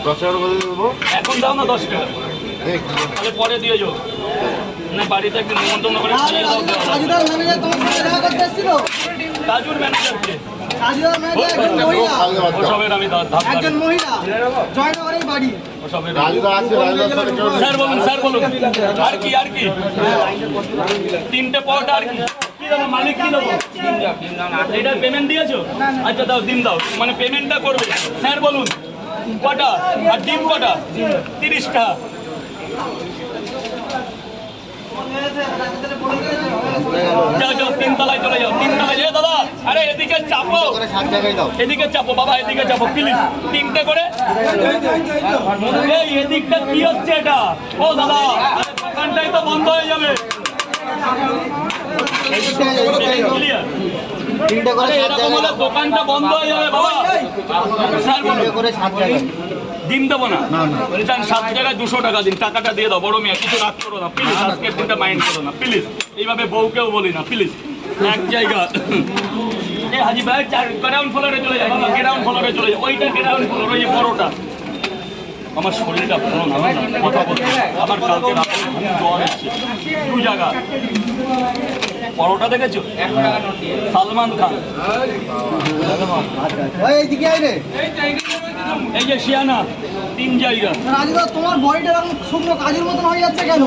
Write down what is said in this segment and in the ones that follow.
10 টাকা করে দেবো। এখন দাও না 10 টাকা, তাহলে পরে দিয়ে যাও না। বাড়িতে একদিন নিমন্ত্রণ করে খাইয়ে দাও। কাজুদার ম্যানেজার তোমার সাথে দেখা করতে এসেছিল। কাজুর ম্যানেজারকে কাজুদার ম্যানেজার একজন মহিলা, ওসবের আমি একজন মহিলা জয়নগরের বাড়ি। ওসবের রাজুদা আছে, রাজুদার সাথে কেউ নেই। স্যার বলুন, স্যার বলুন। আর কি আর কি? 3টে পরোটা আর কি? কি দেবো মালিক, কি দেবো? এটার পেমেন্ট দিয়েছো? আচ্ছা দাও, ডিম দাও, মানে পেমেন্টটা করবে। স্যার বলুন কটা? আর ডিম কটা? 30 টাকা। যাও যাও, 3 তলায় চলে যাও, 3 তলায় যাও। দাদা আরে এদিকে চাপো, এদিকে চাপো বাবা, এদিকে চাপো প্লিজ। 3টে করে। এই এদিকটা কি হচ্ছে এটা? ও দাদা, দোকানটাই তো বন্ধ হয়ে যাবে। ক্লিয়ার? এরকম হলে দোকানটা বন্ধ হয়ে যাবে বাবা। স্যার বলুন। ডিম দেবো না? 7 জায়গায় 200 টাকা দিন, টাকাটা দিয়ে দাও। বড় মেয়ে কিছু রাগ করো না প্লিজ, আজকের দিনটা মাইন্ড করো না প্লিজ। এইভাবে বউকেও বলি না প্লিজ। এক জায়গা এই হাজি ভাই গ্রাউন্ড ফ্লোরে চলে যায় বাবা, গ্রাউন্ড ফ্লোরে চলে যায়। ওইটা গ্রাউন্ড ফ্লোর, ওই বড়টা। আমার শরীরটা ভালো না, কথা বলতে আমার কালকে রাতে জ্বর এসছে 2 জায়গা। পরোটা দেখেছো? সালমান খান। এই যে শিয়ানা, 3 জায়গা। রাজুদা তোমার বডিটা এরকম শুকনো কাজের মতন হয়ে যাচ্ছে কেন?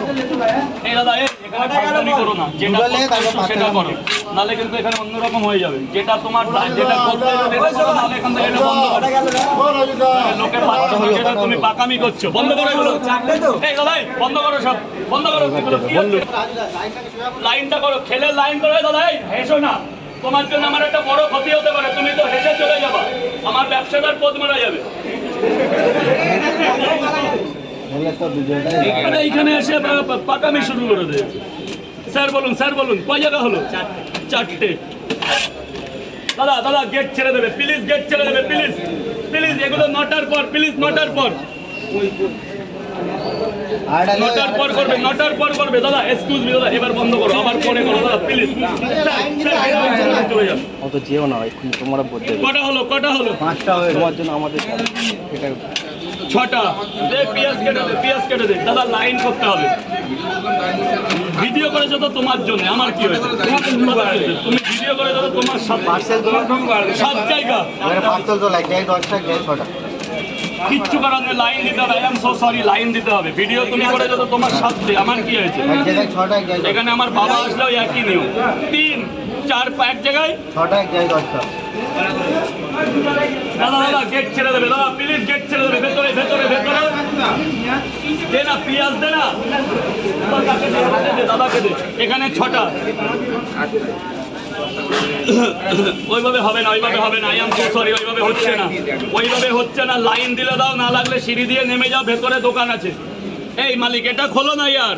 এই দাদা এখানে করো না, যেটা সেটা করো, নাহলে কিন্তু এখানে অন্যরকম হয়ে যাবে। যেটা তোমার যেটা করতে নাহলে এখান থেকে এটা বন্ধ করো। লোকের যেটা তুমি পাকামি করছো, বন্ধ করো এগুলো। এই দাদা বন্ধ করো, সব বন্ধ করো। লাইনটা করো, খেলে লাইন করো। দাদা হেসো না, তোমার জন্য আমার একটা বড় ক্ষতি হতে পারে। তুমি তো হেসে চলে যাবা, আমার ব্যবসাটার পথ মারা যাবে। এইখানে এসে পাকামি শুরু করে দেয়। স্যার বলুন, স্যার বলুন কয় জায়গা হলো? 4টে। দাদা দাদা গেট ছেড়ে দেবে প্লিজ, গেট ছেড়ে দেবে প্লিজ প্লিজ। এগুলো 9টার পর প্লিজ, 9টার পর, 9টার পর করবে, 9টার পর করবে। দাদা এক্সকিউজ মি দাদা, এবার বন্ধ করো, আবার পরে করো দাদা প্লিজ। চলে যান, অত যেও না, এখন তোমরা বলতে কটা হলো? কটা হলো? 5টা হয়ে তোমার জন্য আমাদের এটা 6টা। দে পেঁয়াজ কেটে দে, পেঁয়াজ কেটে দে। দাদা লাইন করতে হবে। ভিডিও করেছো তো তোমার জন্য, আমার কি হয়েছে? তুমি ভিডিও করেছো তো তোমার সাথে। পার্সেল তোমার 7 জায়গা পার্সেল তো লাগে 10টা 6টা। কিচ্ছু করার নেই, লাইন দিতে হবে। I am so sorry, line দিতে হবে। ভিডিও তুমি করেছো তো তোমার সাথে, আমার কি হয়েছে? এখানে আমার বাবা আসলেও একই নিয়ম। 3 4 এক জায়গায় 6টা এক জায়গায় 10টা। দাদা দাদা গেট ছেড়ে দেবে দাদা প্লিজ, গেট ছেড়ে দেবে। ভেতরে ভেতরে ভেতরে দে না, পেঁয়াজ দে না, দাদাকে দে। এখানে 6টা। ওইভাবে হবে না, ওইভাবে হবে না। আই এম সো সরি, ওইভাবে হচ্ছে না, ওইভাবে হচ্ছে না। লাইন দিলে দাও, না লাগলে সিঁড়ি দিয়ে নেমে যাও, ভেতরে দোকান আছে। এই মালিক এটা খোলো না ইয়ার।